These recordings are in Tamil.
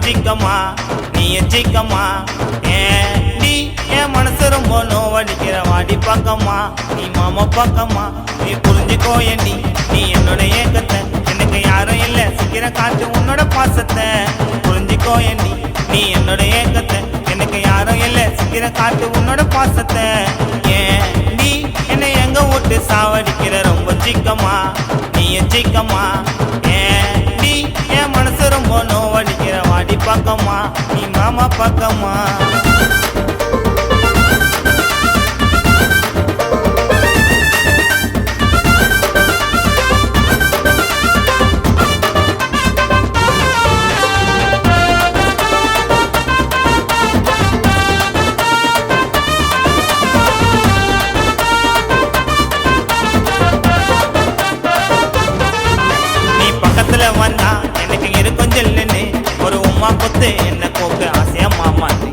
சிக்கமா நீ சிக்கமா நீ என் மனசு ரொம்ப நோவடிக்கிற வாடி பக்கமா நீ மாமா பக்கமா நீ புரிஞ்சுக்கோ ஏண்டி நீ என்னோட ஏக்கத்தை எனக்கு யாரும் இல்லை சீக்கிரம் காட்டு உன்னோட பாசத்தை புரிஞ்சுக்கோ ஏண்டி நீ என்னோட ஏக்கத்தை எனக்கு யாரும் இல்லை சீக்கிரம் காட்டு உன்னோட பாசத்தை நீ என்னை எங்க விட்டு சாவடிக்கிற ரொம்ப சிக்கமா நீ சிக்கமா நீ என் மனசு ரொம்ப நோவடிக்கிற வாடி பக்கமா நீ மாமா பக்கமா வந்தா எனக்கு இருக்கும் ஜெல்லுன்னு ஒரு உமா கொத்து என்ன கோக்கு ஆசையா மாமாத்தி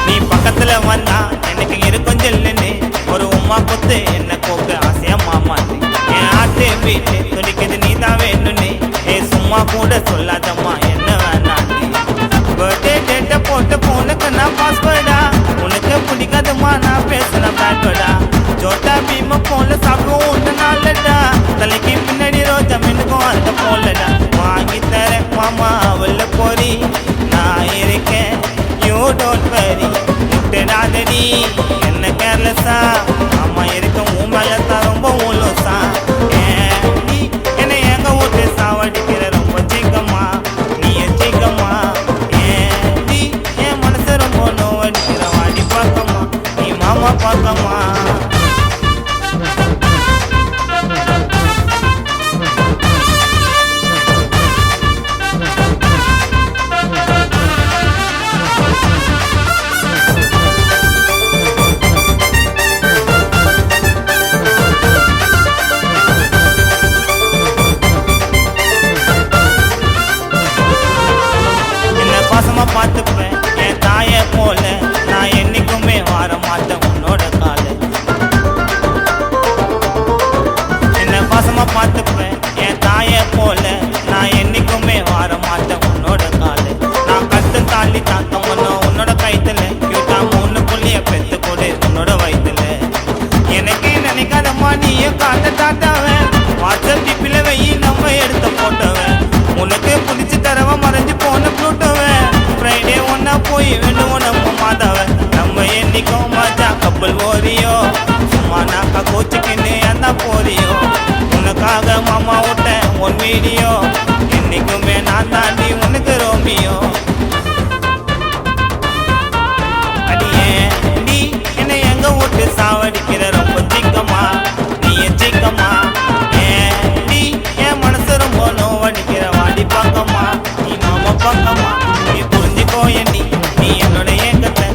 நீ பக்கத்துல வந்தா எனக்கு இருக்கும் ஜெல்லுன்னு ஒரு உமா கொத்து என்ன கோக்கு ஆசையா மாமாத்தி என் ஆட்டு வீட்டு துணிக்குது நீ தான் வேணும்னு சும்மா கூட சொல்லாதம்மா என்ன வேணான்னு பர்த்டே டேட்டை போட்டு போனுக்கு நான் பாஸ்வேர்டா உனக்கு பிடிக்காதுமா நான் பேசுன பேட்வேர்டா ஜோட்டா பீம போல சாப்பிடுவோம் ஒன்று நாளடா தலைக்கு பின்னாடி ரோஜா மின்னுக்கும் அந்த போலடா வாங்கி தரேன் மாமா அவள போரி நான் இருக்கேன் யூ டோன்ட் வரி முட்டடாதடி என்ன கேர்லஸா அம்மா இருக்கும் உன் மேலத்தான் ரொம்ப ஊலோசா நீ என்னை எங்க விட்டு சாவடிக்கிற ரொம்ப சிக்கமா நீ சிக்கமா நீ என் மனசு ரொம்ப நோவடிக்கிற வாடி பார்க்கமா நீ மாமா பார்க்கமா பார்த்துப்பேன் என் தாயை போல நான் என்னைக்குமே வார மாட்டேன் உன்னோட கால என்ன பாசமா பார்த்துப்பேன் என் தாயை போல நான் என்னைக்குமே வார மாட்டேன் உன்னோட கால நான் கட்டு தாண்டி தாத்தவனோ உன்னோட கைத்துல கியூட்டா 3 புள்ளிய பெத்து கொடு உன்னோட வயிற்றுல எனக்கு நினைக்காதம்மா நீயும் காட்ட தாட்டாவன் வாட்ஸ்அப் டிப்பில வெயி நம்ம எடுத்த போட்டவன் உனக்கு புடிச்சு தரவ மறைஞ்சு போன ப்ளூட்டவன் ஃப்ரைடே ஒன்னா போய் வேணும் நம்ம மாதவ நம்ம என்னைக்கும் மஜா கப்பல் ஓரியோ சும்மா நாக்கா கோச்சுக்கின்னு அந்த போறியோ உனக்காக மாமா விட்ட ஒன் வீடியோ என்னைக்குமே நான் தாண்டி உனக்கு ரோமியோ அடியே நீ என்னை எங்க விட்டு சாவடிக்கிற ரொம்ப சிக்கமா நீ சிக்கமா நீ என் மனசு ரொம்ப நோவடிக்கிற வாடி பக்கமா நீ மாமா பக்கமா நீ புரிஞ்சுக்கோ ஏண்டி நீ என்னோட ஏக்கத்தை